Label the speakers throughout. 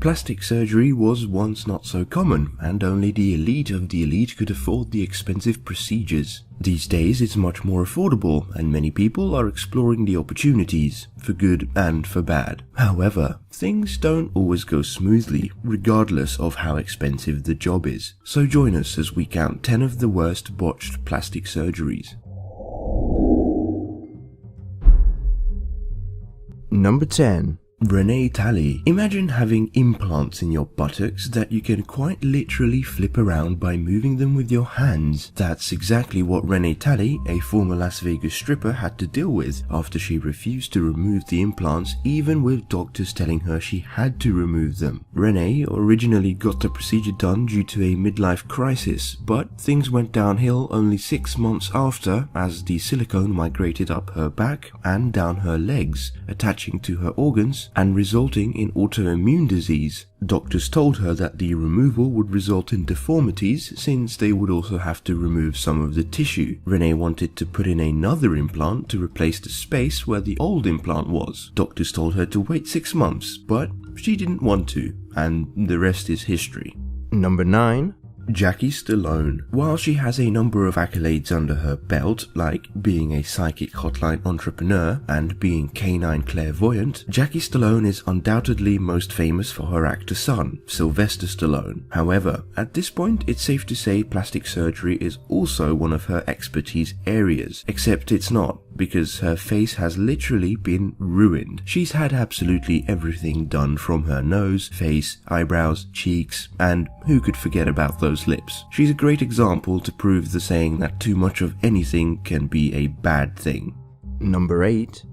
Speaker 1: Plastic surgery was once not so common, and only the elite of the elite could afford the expensive procedures. These days it's much more affordable, and many people are exploring the opportunities, for good and for bad. However, things don't always go smoothly, regardless of how expensive the job is. So join us as we count 10 of the worst botched plastic surgeries. Number 10. Renee Talley. Imagine having implants in your buttocks that you can quite literally flip around by moving them with your hands. That's exactly what Renee Talley, a former Las Vegas stripper, had to deal with after she refused to remove the implants, even with doctors telling her she had to remove them. Renee originally got the procedure done due to a midlife crisis, but things went downhill only 6 months after, as the silicone migrated up her back and down her legs, attaching to her organs and resulting in autoimmune disease. Doctors told her that the removal would result in deformities since they would also have to remove some of the tissue. Renee wanted to put in another implant to replace the space where the old implant was. Doctors told her to wait 6 months, but she didn't want to, and the rest is history. Number 9. Jackie Stallone. While she has a number of accolades under her belt, like being a psychic hotline entrepreneur and being canine clairvoyant, Jackie Stallone is undoubtedly most famous for her actor son, Sylvester Stallone. However, at this point it's safe to say plastic surgery is also one of her expertise areas, except it's not, because her face has literally been ruined. She's had absolutely everything done, from her nose, face, eyebrows, cheeks, and who could forget about those lips. She's a great example to prove the saying that too much of anything can be a bad thing. Number 8.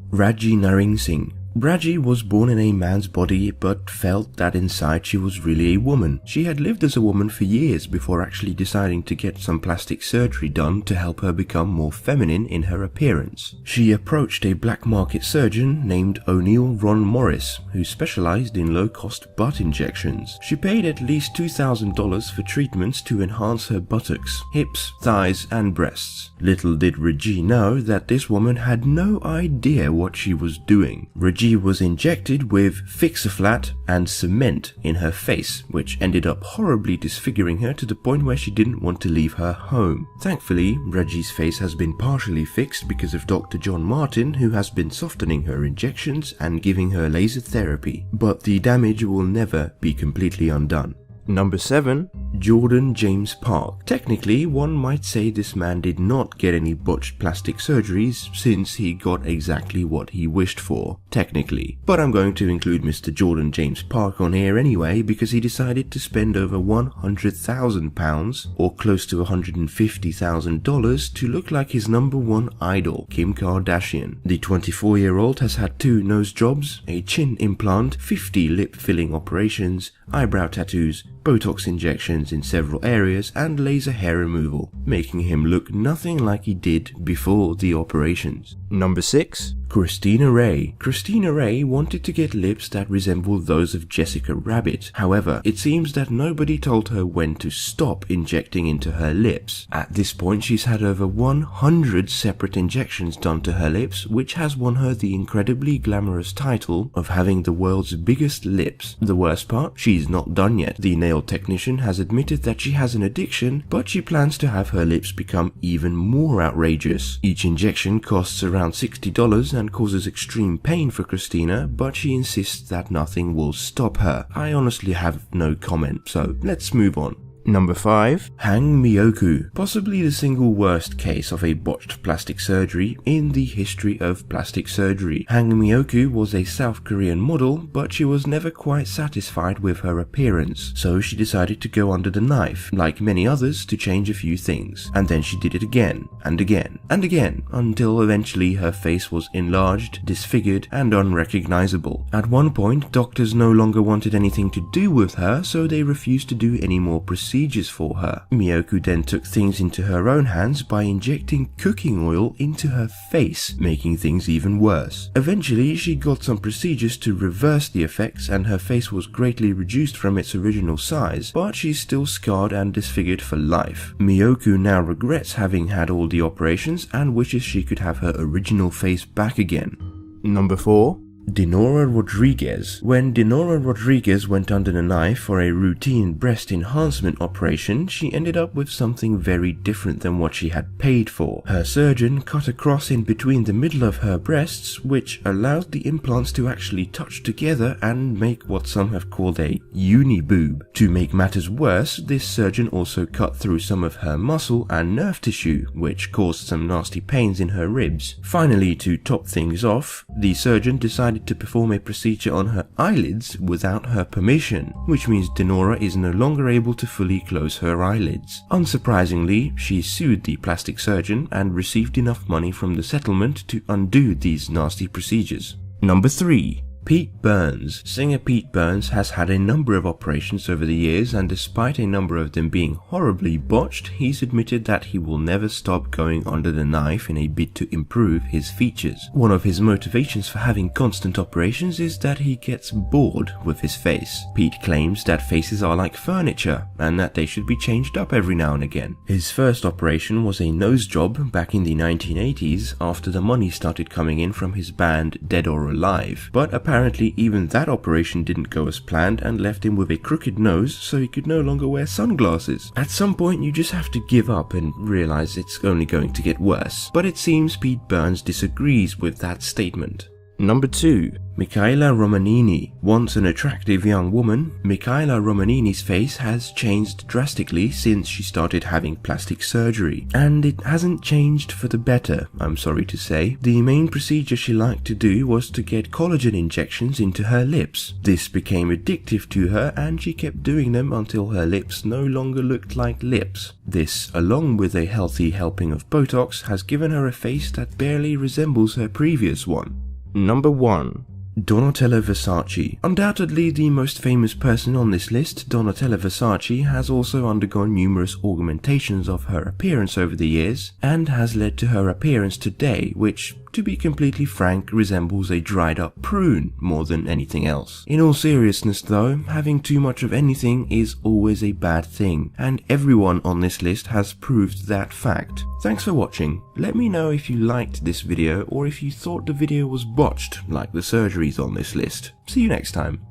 Speaker 1: Raji Narang Singh. Raji was born in a man's body but felt that inside she was really a woman. She had lived as a woman for years before actually deciding to get some plastic surgery done to help her become more feminine in her appearance. She approached a black market surgeon named O'Neill Ron Morris, who specialized in low-cost butt injections. She paid at least $2,000 for treatments to enhance her buttocks, hips, thighs, and breasts. Little did Raji know that this woman had no idea what she was doing. Raji was injected with Fix-A-Flat and cement in her face, which ended up horribly disfiguring her to the point where she didn't want to leave her home. Thankfully, Raji's face has been partially fixed because of Dr. John Martin, who has been softening her injections and giving her laser therapy, but the damage will never be completely undone. Number 7. Jordan James Park. Technically, one might say this man did not get any botched plastic surgeries since he got exactly what he wished for, technically. But I'm going to include Mr. Jordan James Park on here anyway because he decided to spend over £100,000 or close to $150,000 to look like his number one idol, Kim Kardashian. The 24-year-old has had 2 nose jobs, a chin implant, 50 lip filling operations, eyebrow tattoos, Botox injections in several areas, and laser hair removal, making him look nothing like he did before the operations. Number 6. Christina Ray. Christina Ray wanted to get lips that resemble those of Jessica Rabbit. However, it seems that nobody told her when to stop injecting into her lips. At this point, she's had over 100 separate injections done to her lips, which has won her the incredibly glamorous title of having the world's biggest lips. The worst part, she's not done yet. The nail technician has admitted that she has an addiction, but she plans to have her lips become even more outrageous. Each injection costs around $60 and causes extreme pain for Christina, but she insists that nothing will stop her. I honestly have no comment, so let's move on. Number 5. Hang Myoku. Possibly the single worst case of a botched plastic surgery in the history of plastic surgery. Hang Myoku was a South Korean model, but she was never quite satisfied with her appearance, so she decided to go under the knife, like many others, to change a few things. And then she did it again, and again, and again, until eventually her face was enlarged, disfigured, and unrecognizable. At one point, doctors no longer wanted anything to do with her, so they refused to do any more procedures for her. Myoku then took things into her own hands by injecting cooking oil into her face, making things even worse. Eventually, she got some procedures to reverse the effects and her face was greatly reduced from its original size, but she's still scarred and disfigured for life. Myoku now regrets having had all the operations and wishes she could have her original face back again. Number 4. Dinora Rodriguez. When Dinora Rodriguez went under the knife for a routine breast enhancement operation, she ended up with something very different than what she had paid for. Her surgeon cut a cross in between the middle of her breasts, which allowed the implants to actually touch together and make what some have called a uni-boob. To make matters worse, this surgeon also cut through some of her muscle and nerve tissue, which caused some nasty pains in her ribs. Finally, to top things off, the surgeon decided to perform a procedure on her eyelids without her permission, which means Dinora is no longer able to fully close her eyelids. Unsurprisingly, she sued the plastic surgeon and received enough money from the settlement to undo these nasty procedures. Number 3. Pete Burns. Singer Pete Burns has had a number of operations over the years, and despite a number of them being horribly botched, he's admitted that he will never stop going under the knife in a bid to improve his features. One of his motivations for having constant operations is that he gets bored with his face. Pete claims that faces are like furniture and that they should be changed up every now and again. His first operation was a nose job back in the 1980s after the money started coming in from his band Dead or Alive, but apparently even that operation didn't go as planned and left him with a crooked nose, so he could no longer wear sunglasses. At some point you just have to give up and realize it's only going to get worse. But it seems Pete Burns disagrees with that statement. Number 2. Michaela Romanini. Once an attractive young woman, Michaela Romanini's face has changed drastically since she started having plastic surgery. And it hasn't changed for the better, I'm sorry to say. The main procedure she liked to do was to get collagen injections into her lips. This became addictive to her and she kept doing them until her lips no longer looked like lips. This, along with a healthy helping of Botox, has given her a face that barely resembles her previous one. Number 1. Donatella Versace. Undoubtedly the most famous person on this list, Donatella Versace has also undergone numerous augmentations of her appearance over the years, and has led to her appearance today, which, to be completely frank, resembles a dried up prune more than anything else. In all seriousness though, having too much of anything is always a bad thing, and everyone on this list has proved that fact. Thanks for watching. Let me know if you liked this video or if you thought the video was botched like the surgeries on this list. See you next time.